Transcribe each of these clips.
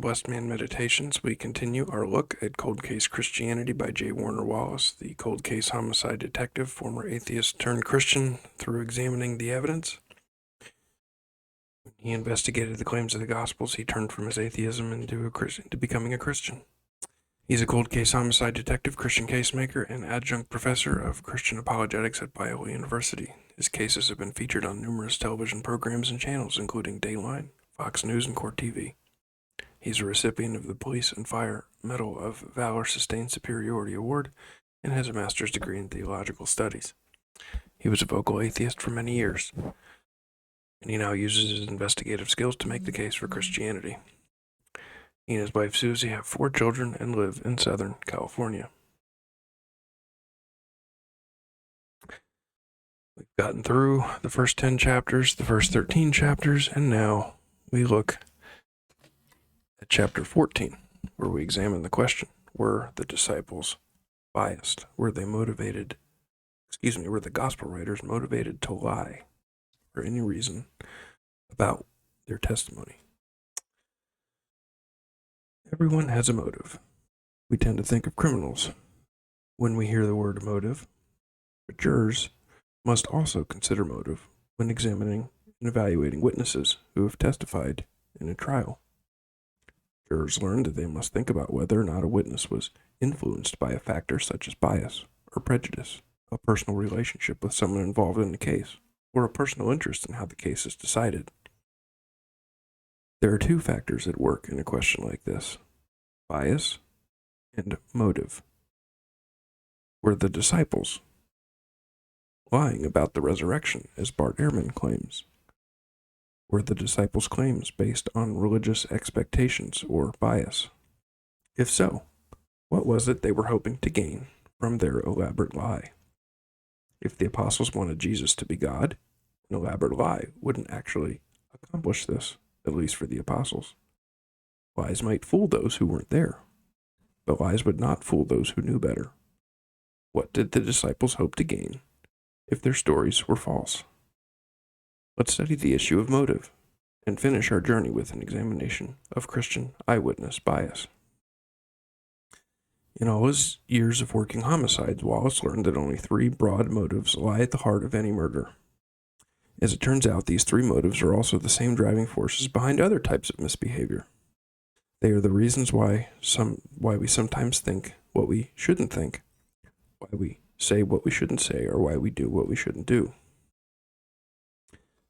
Blessed Man Meditations, we continue our look at Cold Case Christianity by J. Warner Wallace, the cold case homicide detective, former atheist turned Christian, through examining the evidence. When he investigated the claims of the Gospels, he turned from his atheism into becoming a Christian. He's a cold case homicide detective, Christian casemaker, and adjunct professor of Christian apologetics at Biola University. His cases have been featured on numerous television programs and channels, including Dateline, Fox News, and Court TV. He's a recipient of the Police and Fire Medal of Valor Sustained Superiority Award and has a master's degree in theological studies. He was a vocal atheist for many years, and he now uses his investigative skills to make the case for Christianity. He and his wife Susie have 4 children and live in Southern California. We've gotten through the first 10 chapters, the first 13 chapters, and now we look at chapter 14, where we examine the question, were the disciples biased? Were the gospel writers motivated to lie for any reason about their testimony? Everyone has a motive. We tend to think of criminals when we hear the word motive, but jurors must also consider motive when examining and evaluating witnesses who have testified in a trial. Jurors learn that they must think about whether or not a witness was influenced by a factor such as bias or prejudice, a personal relationship with someone involved in the case, or a personal interest in how the case is decided. There are 2 factors at work in a question like this: bias and motive. Were the disciples lying about the resurrection, as Bart Ehrman claims? Were the disciples' claims based on religious expectations or bias? If so, what was it they were hoping to gain from their elaborate lie? If the apostles wanted Jesus to be God, an elaborate lie wouldn't actually accomplish this, at least for the apostles. Lies might fool those who weren't there, but lies would not fool those who knew better. What did the disciples hope to gain if their stories were false? Let's study the issue of motive and finish our journey with an examination of Christian eyewitness bias. In all his years of working homicides, Wallace learned that only 3 broad motives lie at the heart of any murder. As it turns out, these 3 motives are also the same driving forces behind other types of misbehavior. They are the reasons why we sometimes think what we shouldn't think, why we say what we shouldn't say, or why we do what we shouldn't do.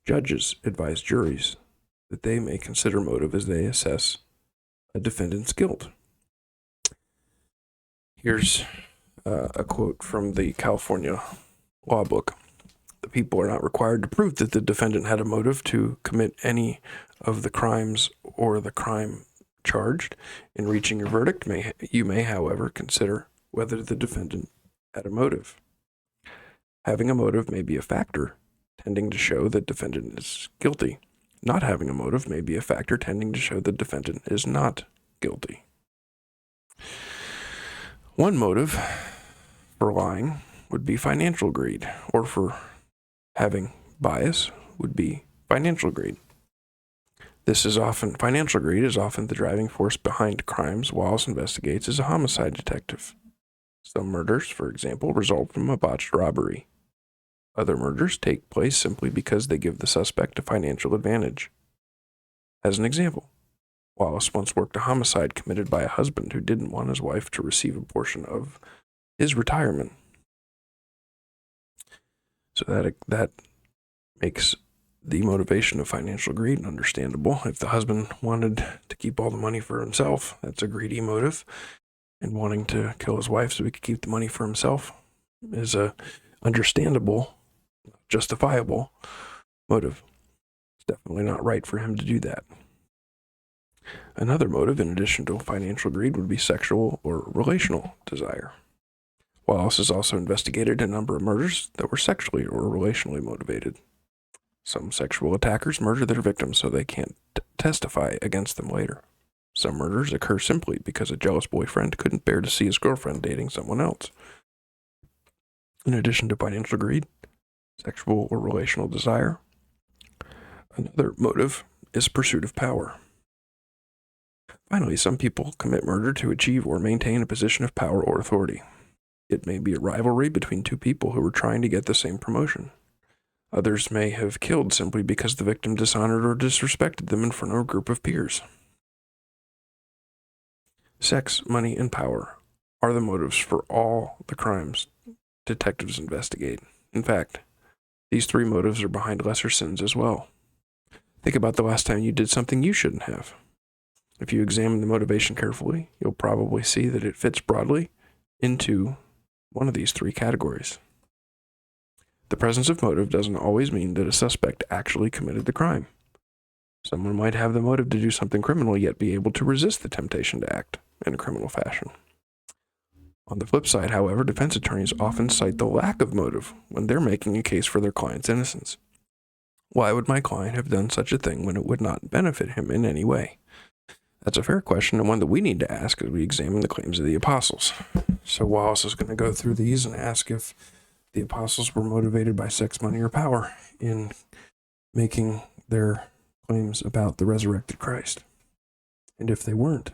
Judges advise juries that they may consider motive as they assess a defendant's guilt. Here's a quote from the California law book. The people are not required to prove that the defendant had a motive to commit any of the crimes or the crime charged. In reaching your verdict, you may, however, consider whether the defendant had a motive. Having a motive may be a factor tending to show that defendant is guilty. Not having a motive may be a factor tending to show the defendant is not guilty. One motive for lying would be financial greed, or for having bias would be financial greed. Financial greed is often the driving force behind crimes Wallace investigates as a homicide detective. Some murders, for example, result from a botched robbery. Other murders take place simply because they give the suspect a financial advantage. As an example, Wallace once worked a homicide committed by a husband who didn't want his wife to receive a portion of his retirement. So that makes the motivation of financial greed understandable. If the husband wanted to keep all the money for himself, that's a greedy motive. And wanting to kill his wife so he could keep the money for himself is a understandable, justifiable motive. It's definitely not right for him to do that. Another motive, in addition to financial greed, would be sexual or relational desire. Wallace has also investigated a number of murders that were sexually or relationally motivated. Some sexual attackers murder their victims so they can't testify against them later. Some murders occur simply because a jealous boyfriend couldn't bear to see his girlfriend dating someone else. In addition to financial greed, sexual or relational desire, another motive is pursuit of power. Finally, some people commit murder to achieve or maintain a position of power or authority. It may be a rivalry between two people who are trying to get the same promotion. Others may have killed simply because the victim dishonored or disrespected them in front of a group of peers. Sex, money, and power are the motives for all the crimes detectives investigate. In fact, these three motives are behind lesser sins as well. Think about the last time you did something you shouldn't have. If you examine the motivation carefully, you'll probably see that it fits broadly into one of these three categories. The presence of motive doesn't always mean that a suspect actually committed the crime. Someone might have the motive to do something criminal, yet be able to resist the temptation to act in a criminal fashion. On the flip side, however, defense attorneys often cite the lack of motive when they're making a case for their client's innocence. Why would my client have done such a thing when it would not benefit him in any way? That's a fair question, and one that we need to ask as we examine the claims of the apostles. So Wallace is going to go through these and ask if the apostles were motivated by sex, money, or power in making their claims about the resurrected Christ. And if they weren't,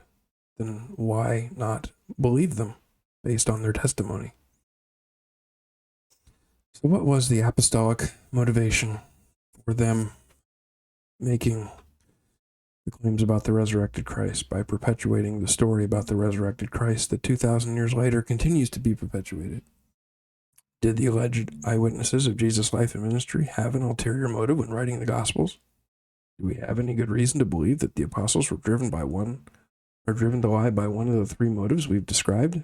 then why not believe them based on their testimony? So what was the apostolic motivation for them making the claims about the resurrected Christ by perpetuating the story about the resurrected Christ that 2,000 years later continues to be perpetuated? Did the alleged eyewitnesses of Jesus' life and ministry have an ulterior motive when writing the Gospels? Do we have any good reason to believe that the apostles were driven to lie by one of the three motives we've described?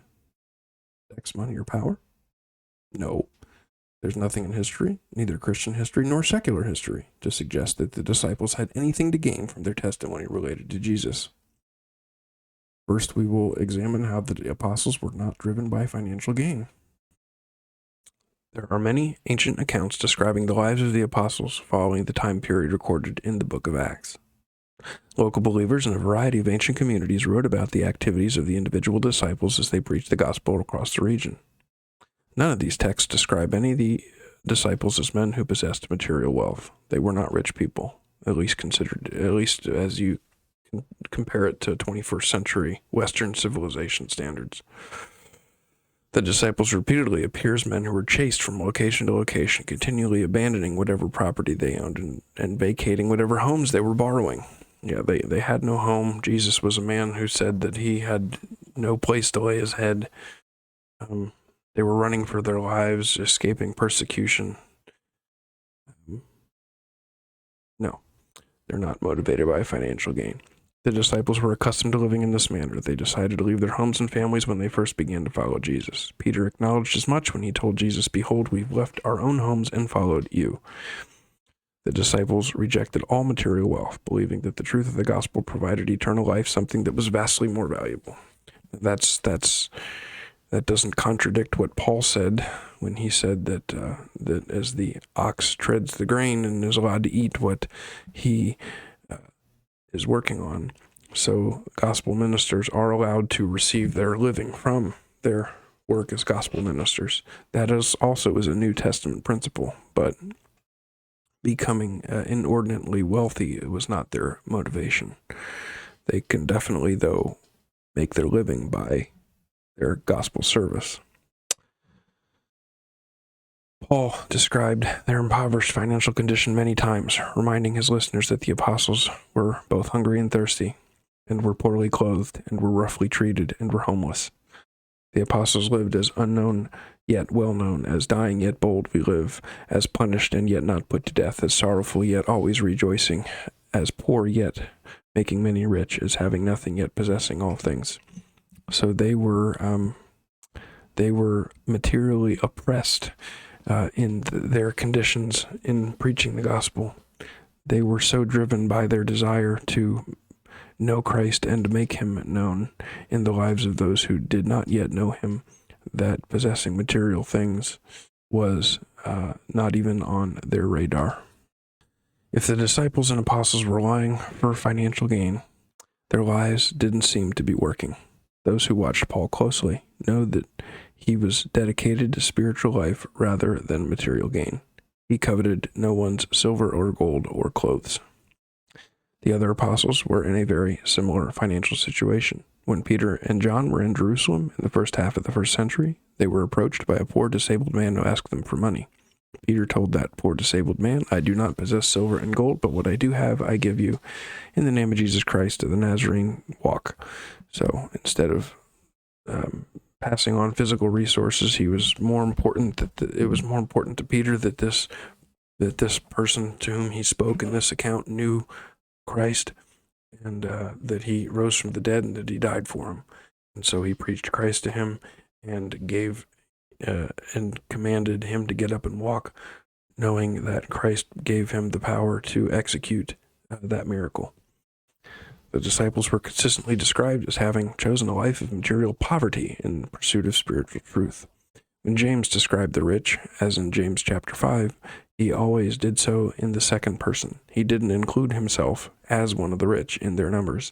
Sex, money, or power? No. There's nothing in history, neither Christian history nor secular history, to suggest that the disciples had anything to gain from their testimony related to Jesus. First, we will examine how the apostles were not driven by financial gain. There are many ancient accounts describing the lives of the apostles following the time period recorded in the book of Acts. Local believers in a variety of ancient communities wrote about the activities of the individual disciples as they preached the gospel across the region. None of these texts describe any of the disciples as men who possessed material wealth. They were not rich people, at least as you compare it to 21st century Western civilization standards. The disciples repeatedly appear as men who were chased from location to location, continually abandoning whatever property they owned and vacating whatever homes they were borrowing. Yeah, they had no home. Jesus was a man who said that he had no place to lay his head. They were running for their lives, escaping persecution. No, they're not motivated by financial gain. The disciples were accustomed to living in this manner. They decided to leave their homes and families when they first began to follow Jesus. Peter acknowledged as much when he told Jesus, "Behold, we've left our own homes and followed you." The disciples rejected all material wealth, believing that the truth of the gospel provided eternal life, something that was vastly more valuable. That doesn't contradict what Paul said when he said that as the ox treads the grain and is allowed to eat what he is working on, so gospel ministers are allowed to receive their living from their work as gospel ministers. That is also a New Testament principle, but becoming inordinately wealthy was not their motivation. They can definitely, though, make their living by their gospel service. Paul described their impoverished financial condition many times, reminding his listeners that the apostles were both hungry and thirsty, and were poorly clothed, and were roughly treated, and were homeless. The apostles lived as unknown yet well known, as dying yet bold we live, as punished and yet not put to death, as sorrowful yet always rejoicing, as poor yet making many rich, as having nothing yet possessing all things. So they were materially oppressed in their conditions in preaching the gospel. They were so driven by their desire to know Christ and make him known in the lives of those who did not yet know him, that possessing material things was not even on their radar. If the disciples and apostles were lying for financial gain, their lies didn't seem to be working. Those who watched Paul closely know that he was dedicated to spiritual life rather than material gain. He coveted no one's silver or gold or clothes. The other apostles were in a very similar financial situation. When Peter and John were in Jerusalem in the first half of the first century, they were approached by a poor disabled man who asked them for money. Peter told that poor disabled man, "I do not possess silver and gold, but what I do have I give you. In the name of Jesus Christ of the Nazarene, walk." So instead of passing on physical resources, it was more important to Peter that this person to whom he spoke in this account knew Christ, and that he rose from the dead and that he died for him. And so he preached Christ to him and gave and commanded him to get up and walk, knowing that Christ gave him the power to execute that miracle. The disciples were consistently described as having chosen a life of material poverty in pursuit of spiritual truth. When James described the rich, as in James chapter 5, he always did so in the second person. He didn't include himself as one of the rich in their numbers.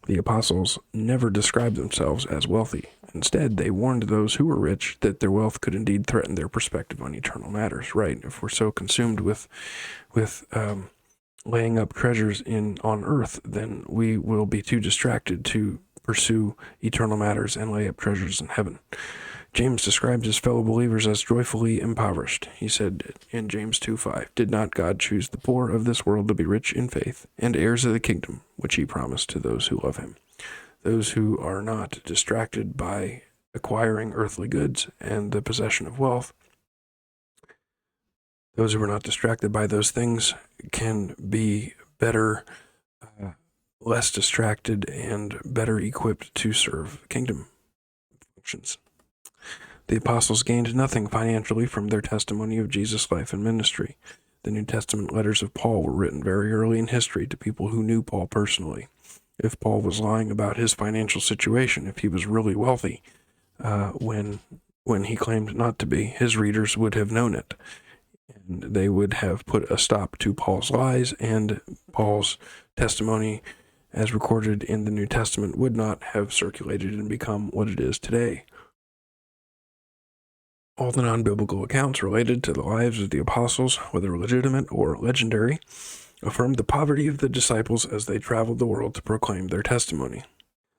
The apostles never described themselves as wealthy. Instead, they warned those who were rich that their wealth could indeed threaten their perspective on eternal matters. Right? If we're so consumed with laying up treasures on earth, then we will be too distracted to pursue eternal matters and lay up treasures in heaven. James described his fellow believers as joyfully impoverished. He said in James 2:5, "Did not God choose the poor of this world to be rich in faith and heirs of the kingdom, which he promised to those who love him?" Those who are not distracted by acquiring earthly goods and the possession of wealth, those who are not distracted by those things can be better, less distracted, and better equipped to serve kingdom functions. The apostles gained nothing financially from their testimony of Jesus' life and ministry. The New Testament letters of Paul were written very early in history to people who knew Paul personally. If Paul was lying about his financial situation, if he was really wealthy, when he claimed not to be, his readers would have known it. And they would have put a stop to Paul's lies, and Paul's testimony, as recorded in the New Testament, would not have circulated and become what it is today. All the non-biblical accounts related to the lives of the apostles, whether legitimate or legendary, affirmed the poverty of the disciples as they traveled the world to proclaim their testimony.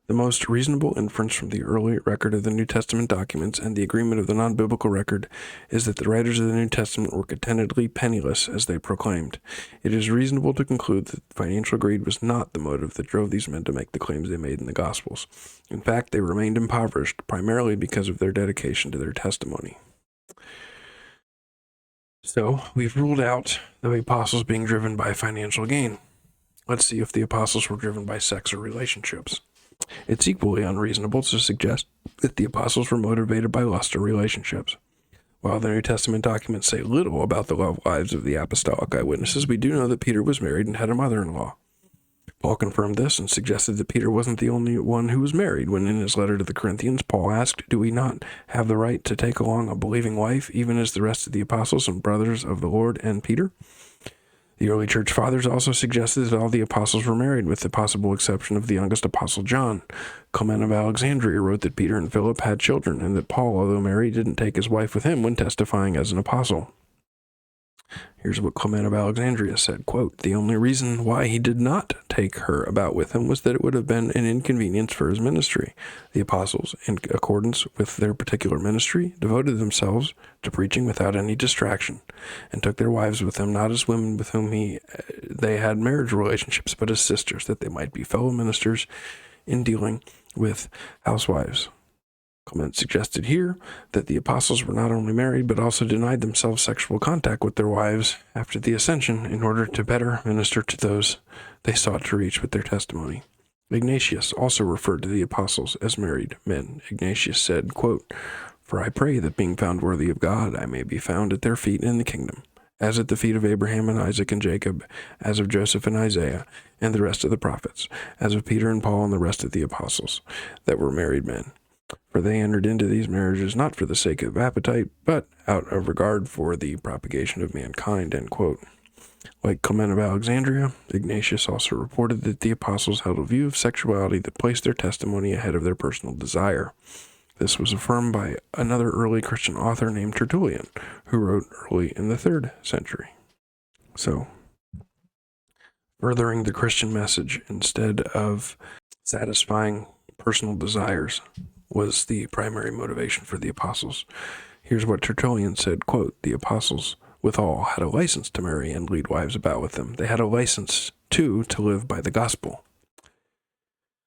The most reasonable inference from the early record of the New Testament documents and the agreement of the non-biblical record is that the writers of the New Testament were contentedly penniless as they proclaimed. It is reasonable to conclude that financial greed was not the motive that drove these men to make the claims they made in the Gospels. In fact, they remained impoverished primarily because of their dedication to their testimony. So, we've ruled out the apostles being driven by financial gain. Let's see if the apostles were driven by sex or relationships. It's equally unreasonable to suggest that the apostles were motivated by lust or relationships. While the New Testament documents say little about the love lives of the apostolic eyewitnesses, we do know that Peter was married and had a mother-in-law. Paul confirmed this and suggested that Peter wasn't the only one who was married when in his letter to the Corinthians, Paul asked, "Do we not have the right to take along a believing wife, even as the rest of the apostles and brothers of the Lord and Peter?" The early church fathers also suggested that all the apostles were married, with the possible exception of the youngest apostle John. Clement of Alexandria wrote that Peter and Philip had children, and that Paul, although married, didn't take his wife with him when testifying as an apostle. Here's what Clement of Alexandria said, quote, "The only reason why he did not take her about with him was that it would have been an inconvenience for his ministry. The apostles, in accordance with their particular ministry, devoted themselves to preaching without any distraction, and took their wives with them, not as women with whom they had marriage relationships, but as sisters, that they might be fellow ministers in dealing with housewives." Clement suggested here that the apostles were not only married, but also denied themselves sexual contact with their wives after the ascension in order to better minister to those they sought to reach with their testimony. Ignatius also referred to the apostles as married men. Ignatius said, quote, "For I pray that being found worthy of God, I may be found at their feet in the kingdom, as at the feet of Abraham and Isaac and Jacob, as of Joseph and Isaiah, and the rest of the prophets, as of Peter and Paul and the rest of the apostles, that were married men. For they entered into these marriages not for the sake of appetite, but out of regard for the propagation of mankind." End quote. Like Clement of Alexandria, Ignatius also reported that the apostles held a view of sexuality that placed their testimony ahead of their personal desire. This was affirmed by another early Christian author named Tertullian, who wrote early in the 3rd century. So, furthering the Christian message instead of satisfying personal desires was the primary motivation for the apostles. Here's what Tertullian said, quote, "The apostles withal had a license to marry and lead wives about with them. They had a license, too, to live by the gospel.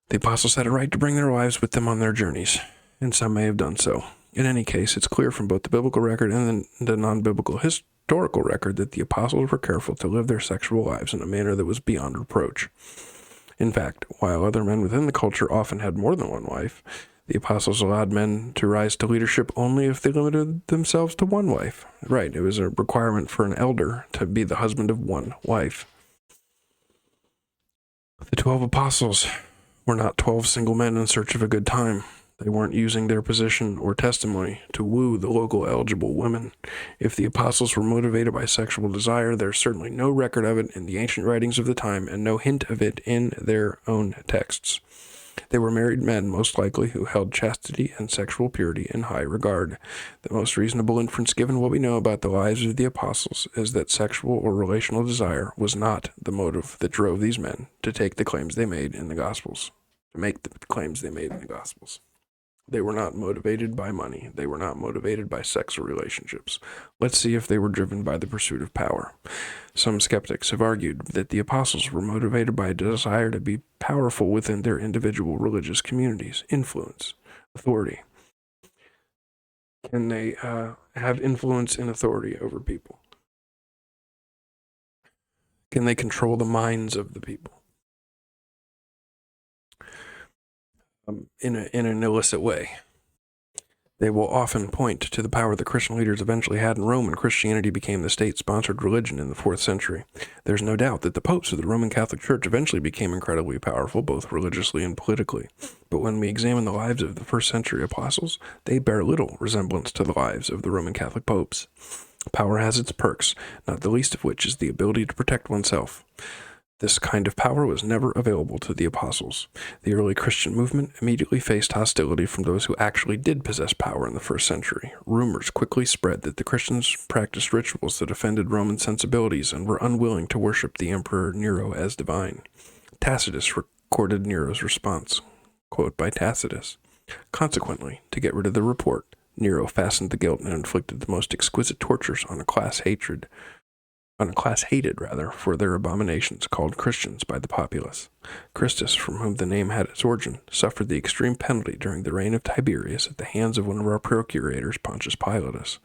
The apostles had a right to bring their wives with them on their journeys, and some may have done so. In any case, it's clear from both the biblical record and the non-biblical historical record that the apostles were careful to live their sexual lives in a manner that was beyond reproach. In fact, while other men within the culture often had more than one wife, the apostles allowed men to rise to leadership only if they limited themselves to one wife. Right, it was a requirement for an elder to be the husband of one wife. The 12 apostles were not 12 single men in search of a good time. They weren't using their position or testimony to woo the local eligible women. If the apostles were motivated by sexual desire, there's certainly no record of it in the ancient writings of the time and no hint of it in their own texts. They were married men, most likely, who held chastity and sexual purity in high regard. The most reasonable inference, given what we know about the lives of the apostles, is that sexual or relational desire was not the motive that drove these men to take the claims they made in the Gospels, They were not motivated by money. They were not motivated by sex or relationships. Let's see if they were driven by the pursuit of power. Some skeptics have argued that the apostles were motivated by a desire to be powerful within their individual religious communities, influence, authority. Can they have influence and authority over people? Can they control the minds of the people in an illicit way? They will often point to the power the Christian leaders eventually had in Rome when Christianity became the state-sponsored religion in the 4th century. There's no doubt that the popes of the Roman Catholic Church eventually became incredibly powerful, both religiously and politically. But when we examine the lives of the 1st century apostles, they bear little resemblance to the lives of the Roman Catholic popes. Power has its perks, not the least of which is the ability to protect oneself. This kind of power was never available to the apostles. The early Christian movement immediately faced hostility from those who actually did possess power in the 1st century. Rumors quickly spread that the Christians practiced rituals that offended Roman sensibilities and were unwilling to worship the Emperor Nero as divine. Tacitus recorded Nero's response, quote, by Tacitus. Consequently, to get rid of the report, Nero fastened the guilt and inflicted the most exquisite tortures on a class hated for their abominations, called Christians by the populace. Christus, from whom the name had its origin, suffered the extreme penalty during the reign of Tiberius at the hands of one of our procurators, Pontius Pilatus.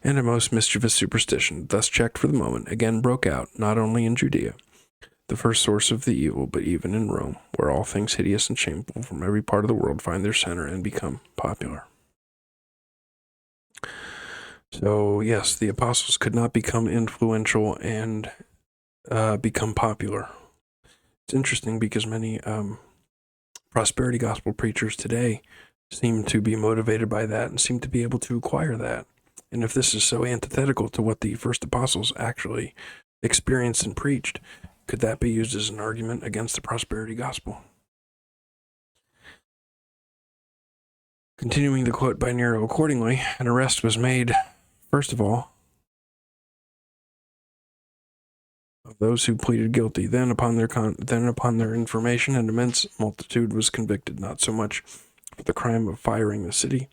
And a most mischievous superstition, thus checked for the moment, again broke out, not only in Judea, the first source of the evil, but even in Rome, where all things hideous and shameful from every part of the world find their center and become popular. So, yes, the apostles could not become influential and become popular. It's interesting because many prosperity gospel preachers today seem to be motivated by that and seem to be able to acquire that. And if this is so antithetical to what the first apostles actually experienced and preached, could that be used as an argument against the prosperity gospel? Continuing the quote by Nero, accordingly, an arrest was made, first of all, of those who pleaded guilty. Then upon their information, an immense multitude was convicted, not so much for the crime of firing the city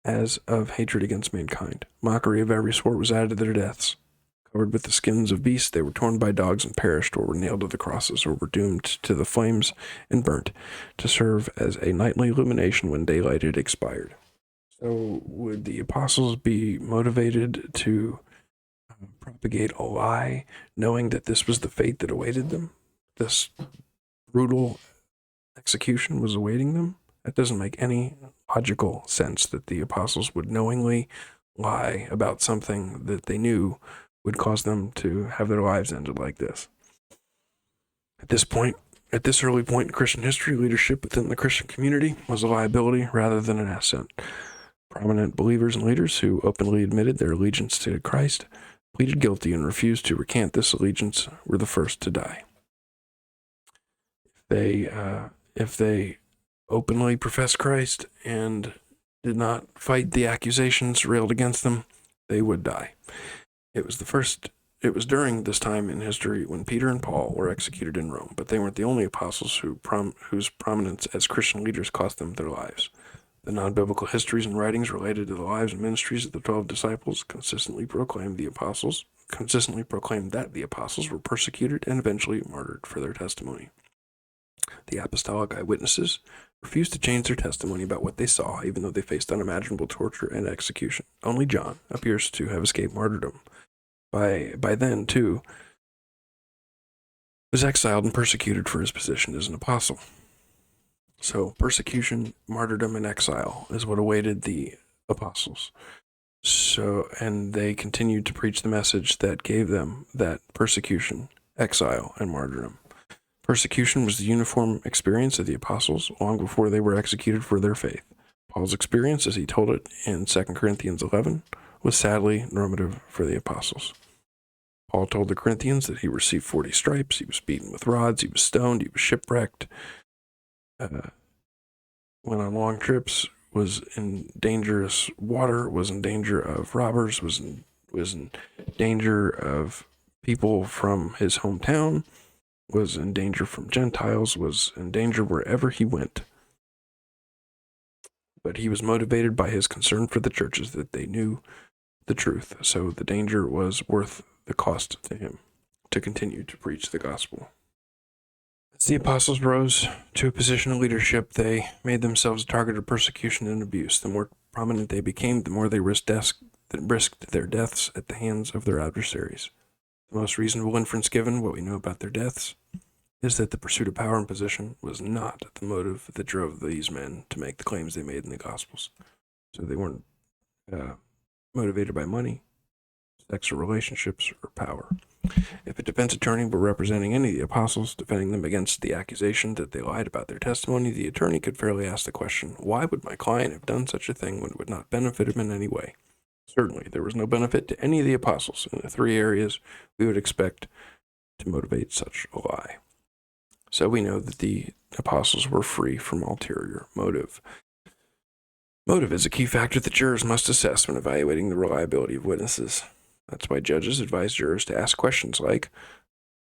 as of hatred against mankind. Mockery of every sort was added to their deaths. Covered with the skins of beasts, they were torn by dogs and perished, or were nailed to the crosses, or were doomed to the flames and burnt, to serve as a nightly illumination when daylight had expired. So would the apostles be motivated to propagate a lie, knowing that this was the fate that awaited them? This brutal execution was awaiting them? That doesn't make any logical sense, that the apostles would knowingly lie about something that they knew would cause them to have their lives ended like this. At this early point in Christian history, leadership within the Christian community was a liability rather than an asset. Prominent believers and leaders who openly admitted their allegiance to Christ, pleaded guilty, and refused to recant this allegiance were the first to die. If they openly professed Christ and did not fight the accusations railed against them, they would die. It was the first it was during this time in history when Peter and Paul were executed in Rome, but they weren't the only apostles whose prominence as Christian leaders cost them their lives. The non-biblical histories and writings related to the lives and ministries of the 12 disciples consistently proclaimed that the apostles were persecuted and eventually martyred for their testimony. The apostolic eyewitnesses refused to change their testimony about what they saw, even though they faced unimaginable torture and execution. Only John appears to have escaped martyrdom. By then, too, was exiled and persecuted for his position as an apostle. So persecution, martyrdom, and exile is what awaited the apostles. And they continued to preach the message that gave them that persecution, exile, and martyrdom. Persecution was the uniform experience of the apostles long before they were executed for their faith. Paul's experience, as he told it in 2 Corinthians 11, was sadly normative for the apostles. Paul told the Corinthians that he received 40 stripes, he was beaten with rods, he was stoned, he was shipwrecked, went on long trips, was in dangerous water, was in danger of robbers, was in danger of people from his hometown, was in danger from Gentiles, was in danger wherever he went. But he was motivated by his concern for the churches, that they knew the truth, so the danger was worth the cost to him to continue to preach the gospel. As the apostles rose to a position of leadership, they made themselves a target of persecution and abuse. The more prominent they became, the more they risked their deaths at the hands of their adversaries. The most reasonable inference given what we know about their deaths is that the pursuit of power and position was not the motive that drove these men to make the claims they made in the Gospels. So they weren't motivated by money, sex or relationships, or power. If a defense attorney were representing any of the apostles, defending them against the accusation that they lied about their testimony, the attorney could fairly ask the question, why would my client have done such a thing when it would not benefit him in any way? Certainly, there was no benefit to any of the apostles in the three areas we would expect to motivate such a lie. So we know that the apostles were free from ulterior motive. Motive is a key factor that jurors must assess when evaluating the reliability of witnesses. That's why judges advise jurors to ask questions like,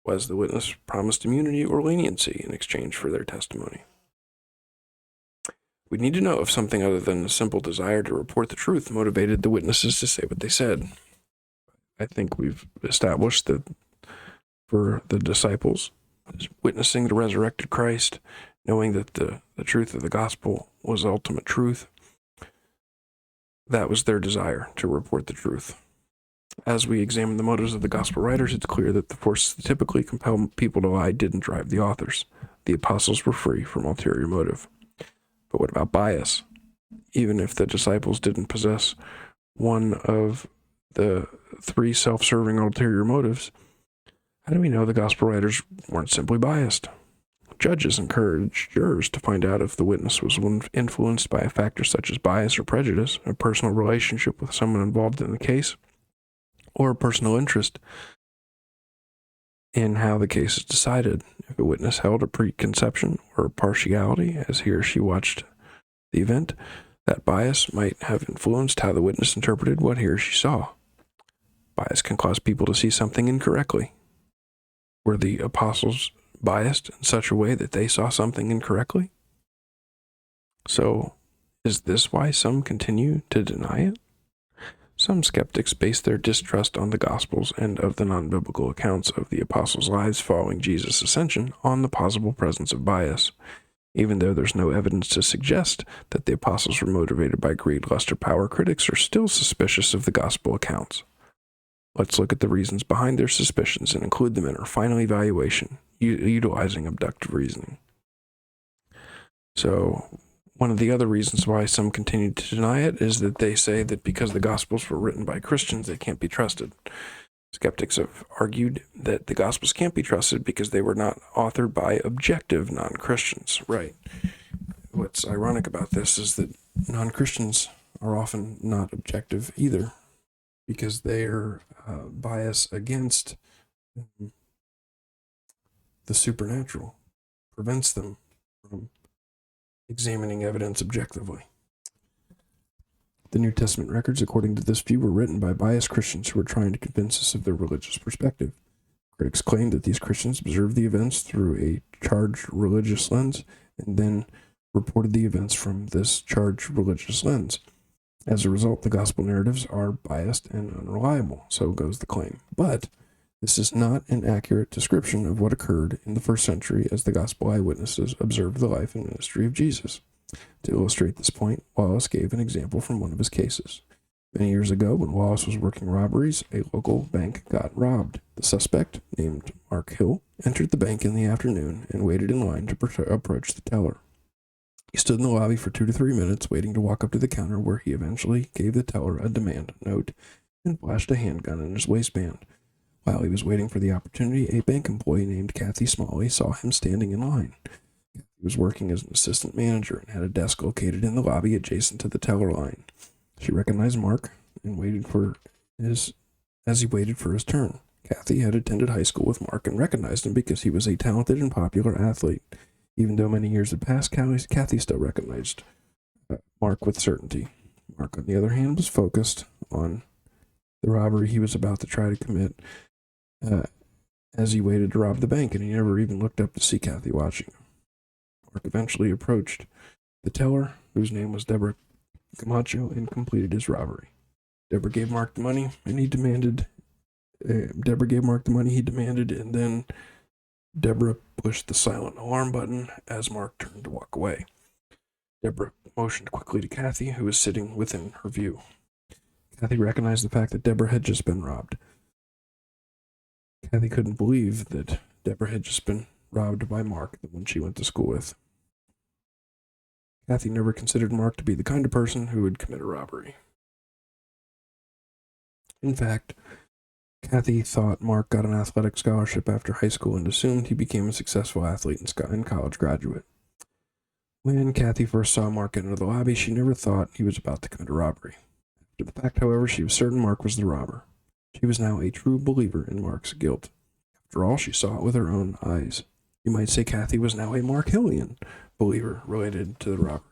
was the witness promised immunity or leniency in exchange for their testimony? We need to know if something other than a simple desire to report the truth motivated the witnesses to say what they said. I think we've established that for the disciples, witnessing the resurrected Christ, knowing that the truth of the gospel was ultimate truth, that was their desire to report the truth. As we examine the motives of the gospel writers, it's clear that the forces that typically compel people to lie didn't drive the authors. The apostles were free from ulterior motive. But what about bias? Even if the disciples didn't possess one of the three self-serving ulterior motives, how do we know the gospel writers weren't simply biased? Judges encourage jurors to find out if the witness was influenced by a factor such as bias or prejudice, a personal relationship with someone involved in the case, or a personal interest in how the case is decided. If a witness held a preconception or partiality as he or she watched the event, that bias might have influenced how the witness interpreted what he or she saw. Bias can cause people to see something incorrectly. Were the apostles biased in such a way that they saw something incorrectly? So, is this why some continue to deny it? Some skeptics base their distrust on the Gospels and of the non-biblical accounts of the apostles' lives following Jesus' ascension on the possible presence of bias, even though there's no evidence to suggest that the apostles were motivated by greed, lust, or power. Critics are still suspicious of the Gospel accounts. Let's look at the reasons behind their suspicions and include them in our final evaluation, utilizing abductive reasoning. So, one of the other reasons why some continue to deny it is that they say that because the Gospels were written by Christians, they can't be trusted. Skeptics have argued that the Gospels can't be trusted because they were not authored by objective non-Christians. Right. What's ironic about this is that non-Christians are often not objective either, because their bias against the supernatural prevents them from examining evidence objectively. The New Testament records, according to this view, were written by biased Christians who were trying to convince us of their religious perspective. Critics claim that these Christians observed the events through a charged religious lens and then reported the events from this charged religious lens. As a result, the gospel narratives are biased and unreliable, so goes the claim. But this is not an accurate description of what occurred in the first century as the gospel eyewitnesses observed the life and ministry of Jesus. To illustrate this point, Wallace gave an example from one of his cases. Many years ago, when Wallace was working robberies, a local bank got robbed. The suspect, named Mark Hill, entered the bank in the afternoon and waited in line to approach the teller. He stood in the lobby for 2 to 3 minutes, waiting to walk up to the counter, where he eventually gave the teller a demand note and flashed a handgun in his waistband. While he was waiting for the opportunity, a bank employee named Kathy Smalley saw him standing in line. He was working as an assistant manager and had a desk located in the lobby adjacent to the teller line. She recognized Mark and as he waited for his turn. Kathy had attended high school with Mark and recognized him because he was a talented and popular athlete. Even though many years had passed, Kathy still recognized Mark with certainty. Mark, on the other hand, was focused on the robbery he was about to try to commit as he waited to rob the bank, and he never even looked up to see Kathy watching him. Mark eventually approached the teller, whose name was Deborah Camacho, and completed his robbery. Deborah gave Mark the money, and he demanded, and then Deborah pushed the silent alarm button as Mark turned to walk away. Deborah motioned quickly to Kathy, who was sitting within her view. Kathy recognized the fact that Deborah had just been robbed. Kathy couldn't believe that Deborah had just been robbed by Mark, the one she went to school with. Kathy never considered Mark to be the kind of person who would commit a robbery. In fact, Kathy thought Mark got an athletic scholarship after high school and assumed he became a successful athlete and college graduate. When Kathy first saw Mark enter the lobby, she never thought he was about to commit a robbery. After the fact, however, she was certain Mark was the robber. She was now a true believer in Mark's guilt. After all, she saw it with her own eyes. You might say Kathy was now a Mark Hillian believer related to the robbery.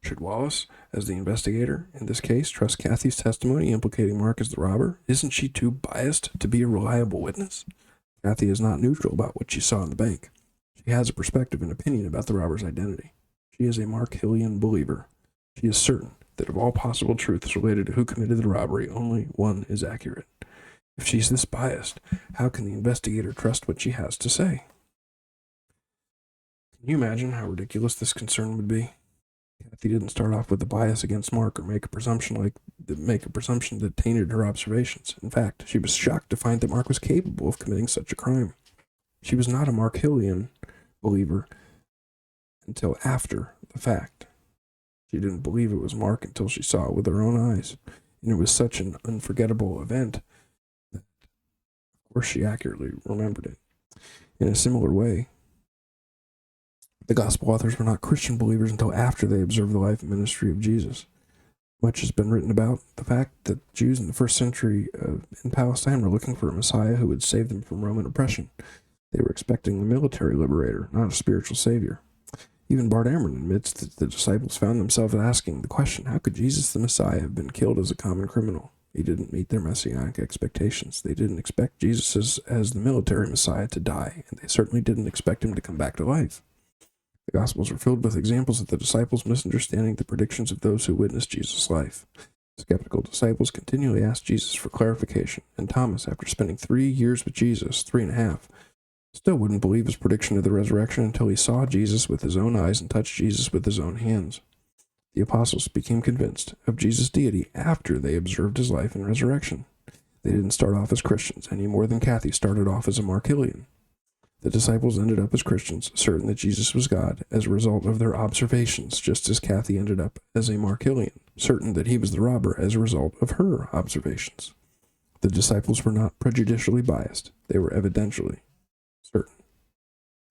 Should Wallace, as the investigator in this case, trust Kathy's testimony implicating Mark as the robber? Isn't she too biased to be a reliable witness? Kathy is not neutral about what she saw in the bank. She has a perspective and opinion about the robber's identity. She is a Mark Hillian believer. She is certain that of all possible truths related to who committed the robbery, only one is accurate. If she's this biased, how can the investigator trust what she has to say? Can you imagine how ridiculous this concern would be? Kathy didn't start off with a bias against Mark or make a presumption that tainted her observations. In fact, she was shocked to find that Mark was capable of committing such a crime. She was not a Mark Hillian believer until after the fact. She didn't believe it was Mark until she saw it with her own eyes, and it was such an unforgettable event that, of course, she accurately remembered it. In a similar way, the gospel authors were not Christian believers until after they observed the life and ministry of Jesus. Much has been written about the fact that Jews in the first century in Palestine were looking for a Messiah who would save them from Roman oppression. They were expecting a military liberator, not a spiritual savior. Even Bart Ehrman admits that the disciples found themselves asking the question, how could Jesus the Messiah have been killed as a common criminal? He didn't meet their messianic expectations. They didn't expect Jesus as the military Messiah to die, and they certainly didn't expect him to come back to life. The Gospels are filled with examples of the disciples misunderstanding the predictions of those who witnessed Jesus' life. Skeptical disciples continually asked Jesus for clarification, and Thomas, after spending 3 years with Jesus, 3.5, still wouldn't believe his prediction of the resurrection until he saw Jesus with his own eyes and touched Jesus with his own hands. The apostles became convinced of Jesus' deity after they observed his life and resurrection. They didn't start off as Christians any more than Kathy started off as a Mark Hillian. The disciples ended up as Christians, certain that Jesus was God, as a result of their observations, just as Kathy ended up as a Mark Hillian, certain that he was the robber as a result of her observations. The disciples were not prejudicially biased. They were evidentially certain.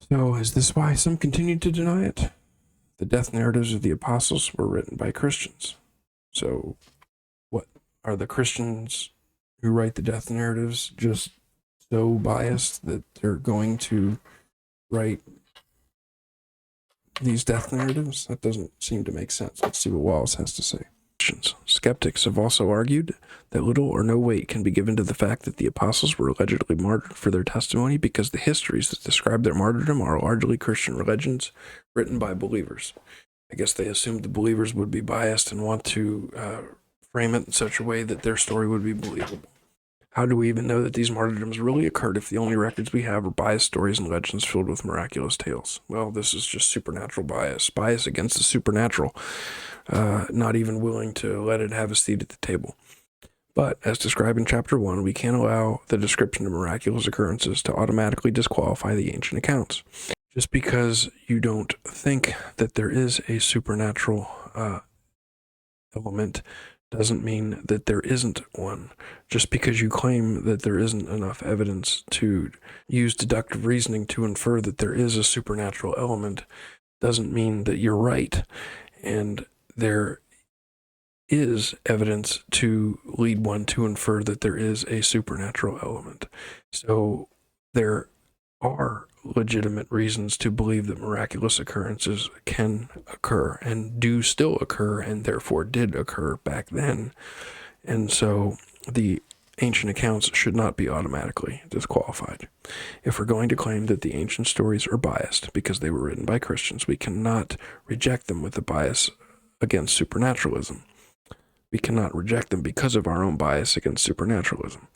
So, is this why some continued to deny it? The death narratives of the apostles were written by Christians. So, what? Are the Christians who write the death narratives just so biased that they're going to write these death narratives? That doesn't seem to make sense. Let's see what Wallace has to say. Christians. Skeptics have also argued that little or no weight can be given to the fact that the apostles were allegedly martyred for their testimony because the histories that describe their martyrdom are largely Christian legends written by believers. I guess they assumed the believers would be biased and want to frame it in such a way that their story would be believable. How do we even know that these martyrdoms really occurred if the only records we have are biased stories and legends filled with miraculous tales? Well, this is just supernatural bias against the supernatural, not even willing to let it have a seat at the table. But, as described in Chapter 1, we can't allow the description of miraculous occurrences to automatically disqualify the ancient accounts. Just because you don't think that there is a supernatural element doesn't mean that there isn't one. Just because you claim that there isn't enough evidence to use deductive reasoning to infer that there is a supernatural element doesn't mean that you're right. And there is evidence to lead one to infer that there is a supernatural element. So there are legitimate reasons to believe that miraculous occurrences can occur and do still occur and therefore did occur back then. And so the ancient accounts should not be automatically disqualified. If we're going to claim that the ancient stories are biased because they were written by Christians, we cannot reject them with a bias against supernaturalism. We cannot reject them because of our own bias against supernaturalism.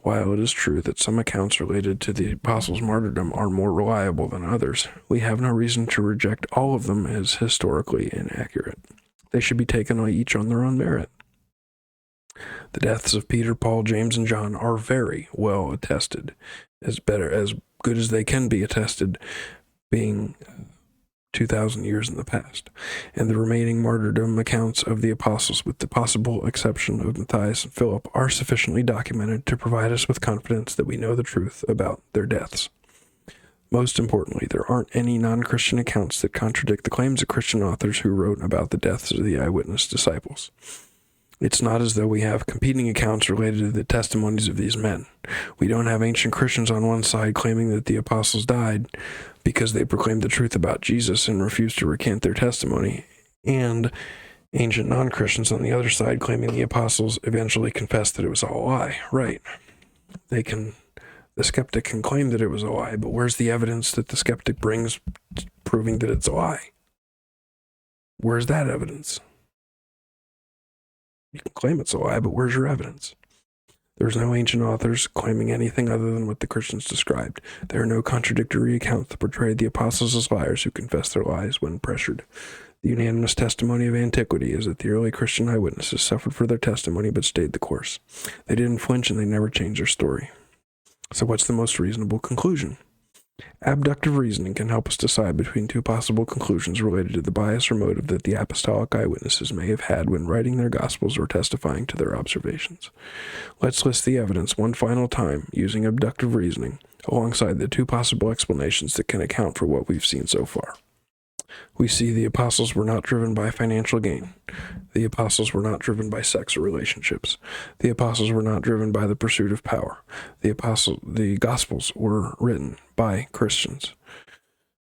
While it is true that some accounts related to the apostles' martyrdom are more reliable than others, we have no reason to reject all of them as historically inaccurate. They should be taken each on their own merit. The deaths of Peter, Paul, James, and John are very well attested, as good as they can be attested, being 2,000 years in the past, and the remaining martyrdom accounts of the apostles, with the possible exception of Matthias and Philip, are sufficiently documented to provide us with confidence that we know the truth about their deaths. Most importantly, there aren't any non-Christian accounts that contradict the claims of Christian authors who wrote about the deaths of the eyewitness disciples. It's not as though we have competing accounts related to the testimonies of these men. We don't have ancient Christians on one side claiming that the apostles died because they proclaimed the truth about Jesus and refused to recant their testimony, and ancient non-Christians on the other side claiming the apostles eventually confessed that it was all a lie. Right. The skeptic can claim that it was a lie, but where's the evidence that the skeptic brings proving that it's a lie? Where's that evidence? You can claim it's a lie, but where's your evidence? There's no ancient authors claiming anything other than what the Christians described. There are no contradictory accounts that portray the apostles as liars who confess their lies when pressured. The unanimous testimony of antiquity is that the early Christian eyewitnesses suffered for their testimony but stayed the course. They didn't flinch and they never changed their story. So what's the most reasonable conclusion? Abductive reasoning can help us decide between two possible conclusions related to the bias or motive that the apostolic eyewitnesses may have had when writing their gospels or testifying to their observations. Let's list the evidence one final time using abductive reasoning alongside the two possible explanations that can account for what we've seen so far. We see the apostles were not driven by financial gain. The apostles were not driven by sex or relationships. The apostles were not driven by the pursuit of power. The Gospels were written by Christians.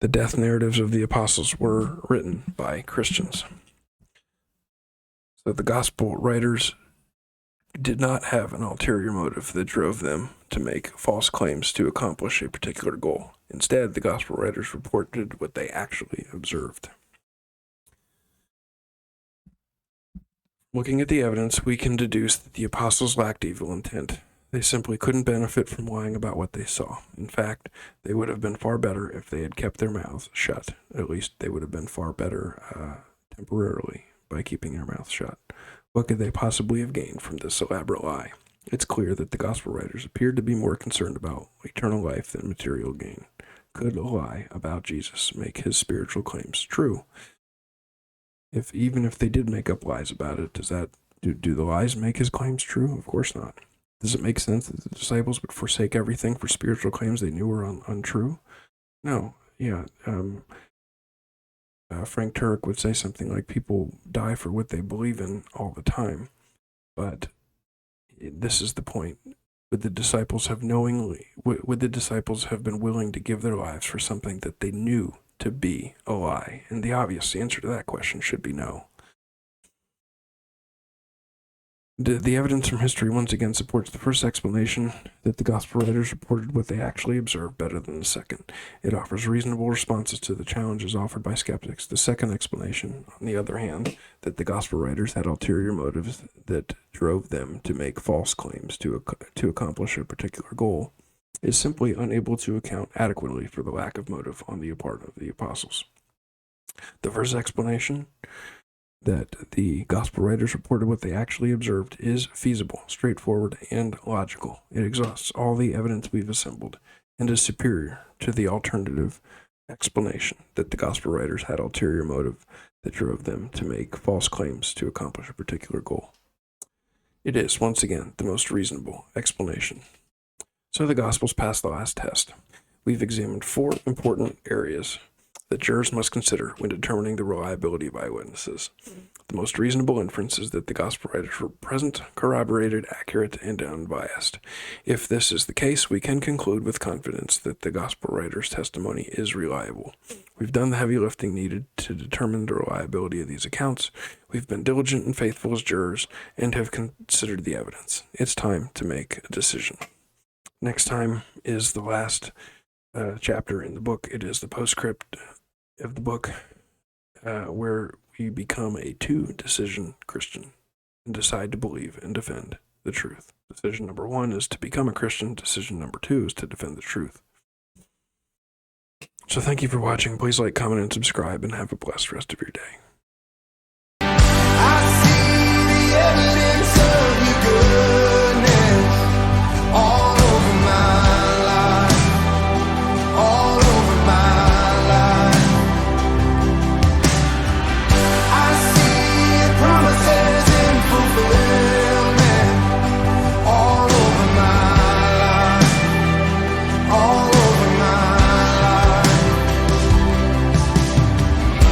The death narratives of the apostles were written by Christians. So the Gospel writers did not have an ulterior motive that drove them to make false claims to accomplish a particular goal. Instead, the Gospel writers reported what they actually observed. Looking at the evidence, we can deduce that the apostles lacked evil intent. They simply couldn't benefit from lying about what they saw. In fact, they would have been far better if they had kept their mouths shut. At least they would have been far better temporarily by keeping their mouths shut. What could they possibly have gained from this elaborate lie? It's clear that the Gospel writers appeared to be more concerned about eternal life than material gain. Could a lie about Jesus make his spiritual claims true? Even if they did make up lies about it, do the lies make his claims true? Of course not. Does it make sense that the disciples would forsake everything for spiritual claims they knew were untrue? No. Yeah. Frank Turek would say something like, people die for what they believe in all the time. But this is the point. Would the disciples have been willing to give their lives for something that they knew to be a lie? And the obvious answer to that question should be no. The evidence from history once again supports the first explanation that the gospel writers reported what they actually observed better than the second. It offers reasonable responses to the challenges offered by skeptics. The second explanation, on the other hand, that the gospel writers had ulterior motives that drove them to make false claims to accomplish a particular goal, is simply unable to account adequately for the lack of motive on the part of the apostles. The first explanation, that the gospel writers reported what they actually observed, is feasible, straightforward, and logical. It exhausts all the evidence we've assembled and is superior to the alternative explanation that the gospel writers had ulterior motive that drove them to make false claims to accomplish a particular goal. It is, once again, the most reasonable explanation. So the gospels pass the last test. We've examined 4 important areas that jurors must consider when determining the reliability of eyewitnesses. The most reasonable inference is that the gospel writers were present, corroborated, accurate, and unbiased. If this is the case, we can conclude with confidence that the gospel writers' testimony is reliable. We've done the heavy lifting needed to determine the reliability of these accounts. We've been diligent and faithful as jurors and have considered the evidence. It's time to make a decision. Next time is the last chapter in the book. It is the postscript of the book, where we become a 2-decision Christian and decide to believe and defend the truth. Decision number 1 is to become a Christian. Decision number 2 is to defend the truth. So thank you for watching. Please like, comment, and subscribe, and have a blessed rest of your day.